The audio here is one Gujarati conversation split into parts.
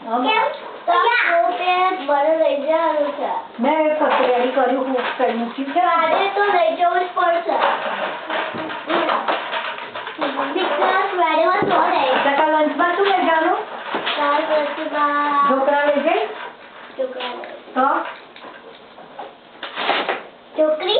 मैं तैयारी करी हूँ कहीं मुझे तो नहीं जो उस पर से लंच में तू ले जानो ढोकरा ले जाए तो चोकरी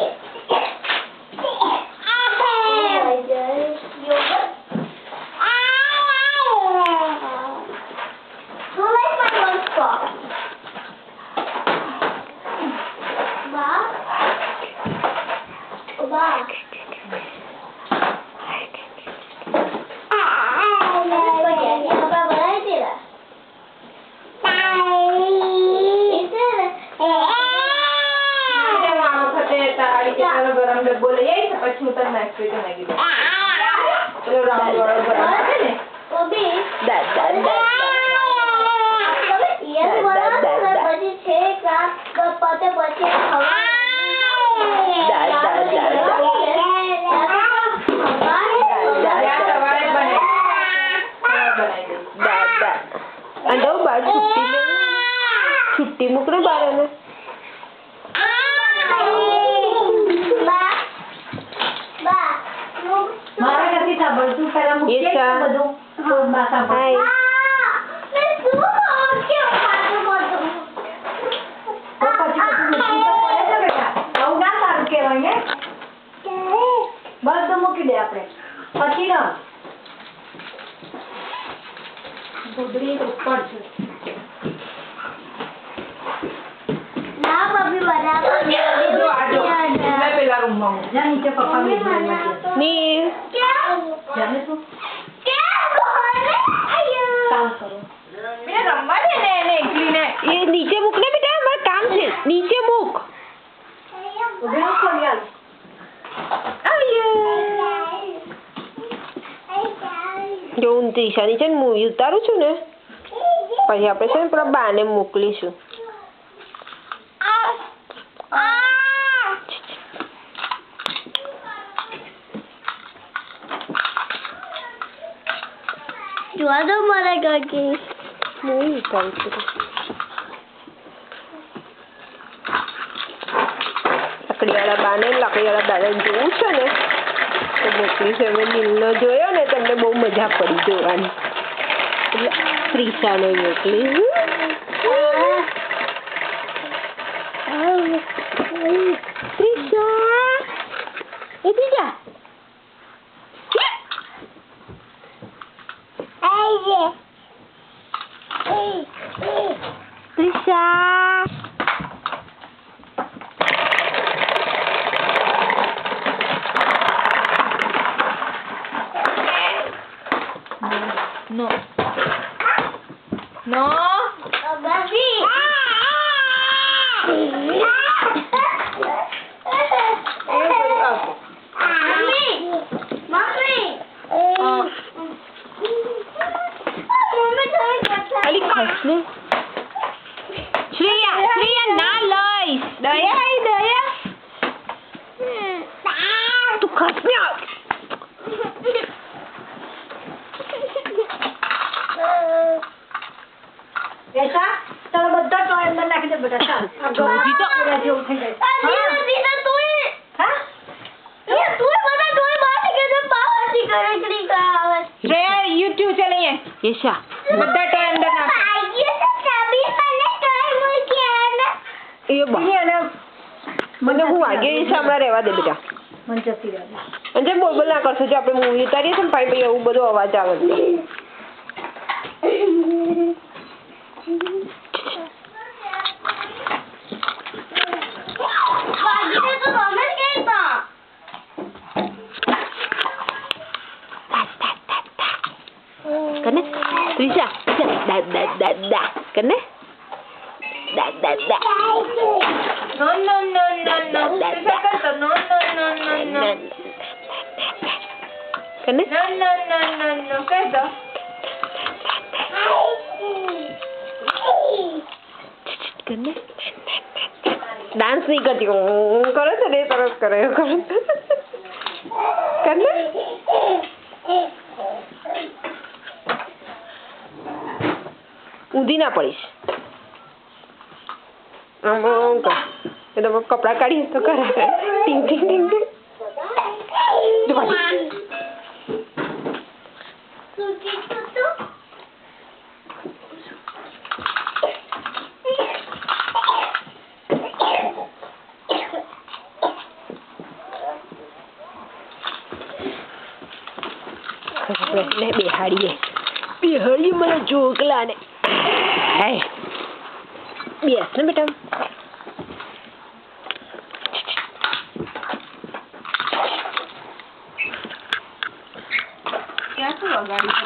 गरम डब्बो ले आई तो પછી ઉતર નાખ કે નાખી દે પેલો રાઉન્ડ વાળો ગરમ છે ને वो भी ये बोला પછી છે ક્લાસ પતે પછી अंडो बार छुट्टी मुकरो बारे में मारा करती था बड़ू पहला मुझे बदो माता हाय मैं तू क्यों पातो बोलतो तो પછી પછી તો પડે છે બેટા આવું ના સારું કહેવાય ને બસ તો મૂકી દે આપણે પછી ના ગુદરી ઉપર છે ના ભાભી બરાબર જો આજો એટલે પેલા રૂમ માં જા નીચે પપ્પા ને नी જાને તું क्या बोले आयो કામ કરો મેં રમવા દે ને એને એકલી ને ये नीचे मुक ने बेटा हमारा काम है नीचे मुक ઉભી રહો કોલિયાલ જો હું દિશા નીચે મૂવી ઉતારું છું ને પછી આપણે છે ને પેલા બાને મોકલીશું જોવા દો મારા કાકી મૂવી ઉતારું છું લકડીવાળા બાને લકડીવાળા દાદાને જોવું છે ને તો મોકલીશું અમે દિલનો જોયો ને તમને બહુ મજા પડી જોવાની એટલે ત્રિશાને મોકલીશું ત્રિશા એ ત્રિશા ત્રિશા નો નો બાબી મમ્મી મમ્મી મમ્મી થોડી কথা અલી ખસને શ્રેયા ના લઈશ દયા આઈ દયા તું ખસને ऐसा चलो બધા તો અંદર નાખી દે બેટા ચાલ આ જોજી તો જેવું થઈ જાય દીના તું હા ये तू बता तू बात के तो बात ही करे का શ્રેયા YouTube ચલાઈએ યશા બધા ટોય અંદર નાખ ये तो सभी वाले टॉय मुझे आना એ બા અને મને હું વાગે છે હમણાં રહેવા દે બેટા મન જતી રહે અને બોલ બોલ ના કરશો જો આપણે મૂવી ઉતારીએ છે ને ભાઈ એવું બધો અવાજ આવે છે बाकी तो रोमन कहता कने त्रिशा दा दा दा दा कने दा दा दा નો નો નો નો નો તીસા કરતો નો નો નો નો નો कने no no no no no कहतो कने डांस नहीं करती हूँ करो तो नहीं तरस करो करो कने ઊંધી ના પડીશ આમ કર એ તો કપડાં કાઢીએ તો કરે ટીંગ ટીંગ ટીંગ ટીંગ આપણે બેહાડીએ મને જોગલા ને બેસ ને બેટા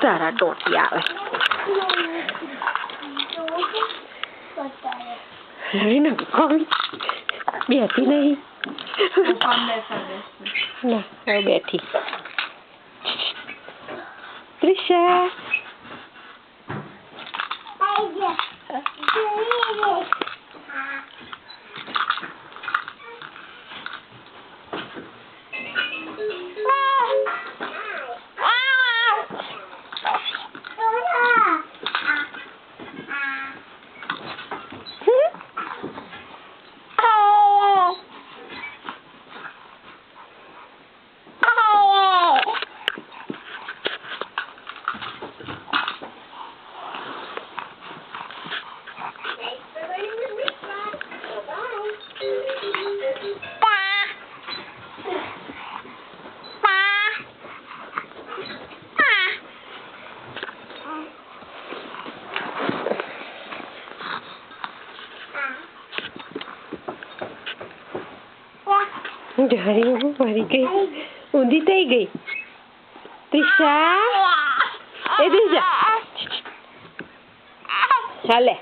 તારા ટોટી આવે બેઠી નહીં ના હવે બેઠી ત્રિષા મારી ગઈ ઊંધી થઈ ગઈ ત્રિષા એ ત્રિષા ચાલે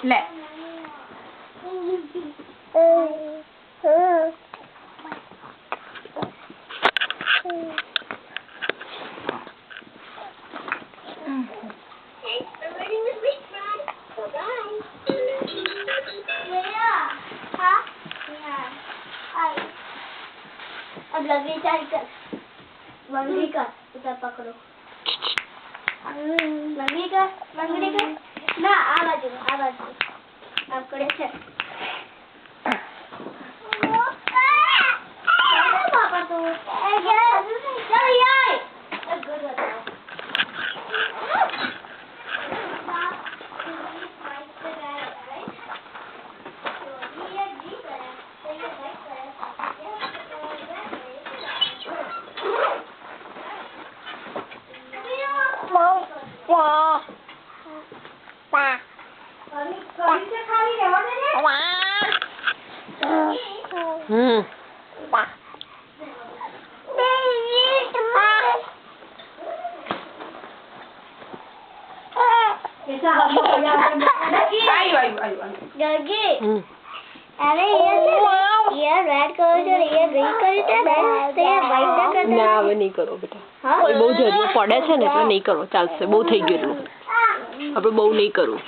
લે अब लगी चाय कर मंगली का उधर पकड़ो मंगली का ना आ बाजू अब करे से पापा तो चल यार गुड बताओ अरे ये रेड कलर से ये ग्रीन कलर से तो ये व्हाइट का करते ના હવે નહીં કરો બેટા બહુ જરીઓ પડે છે ને એટલે નહીં કરો ચાલશે બહુ થઈ ગયું એટલું આપણે બહુ નહીં કરવું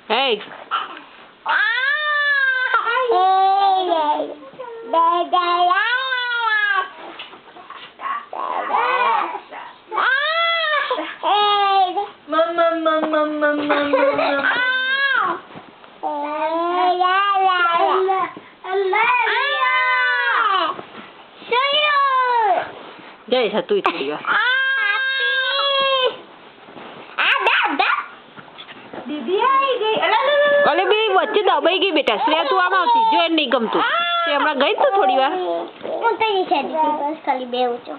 હે જય થતું થોડી વાર દીદી આવી ગઈ અલે બે વચ્ચે દબાઈ ગઈ બેટા. શ્રેયા તું આમ આવતી જો એને નહીં ગમતું. તે હમણાં ગઈ તું થોડી વાર. હું તો નીચે દીધી બસ ખાલી બે ઊંચો.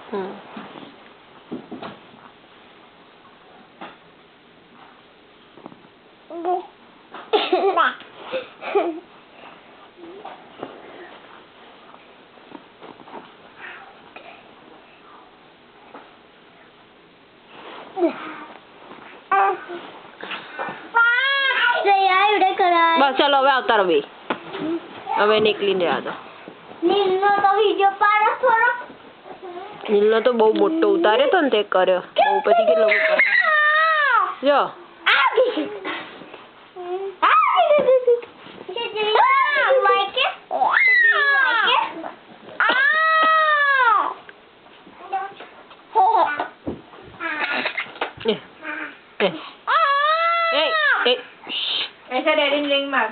બસ ચાલો હવે આવતા રહો બે. હવે નીકળીને જવા દો. નીલનો તો વિડિયો પાડો થોડો. નીલનો તો બહુ મોટો ઉતાર્યો તો ને તે કર્યો બહુ પછી કેટલો ઉતાર્યો જો. ऐसा डैडी ने रिंग मार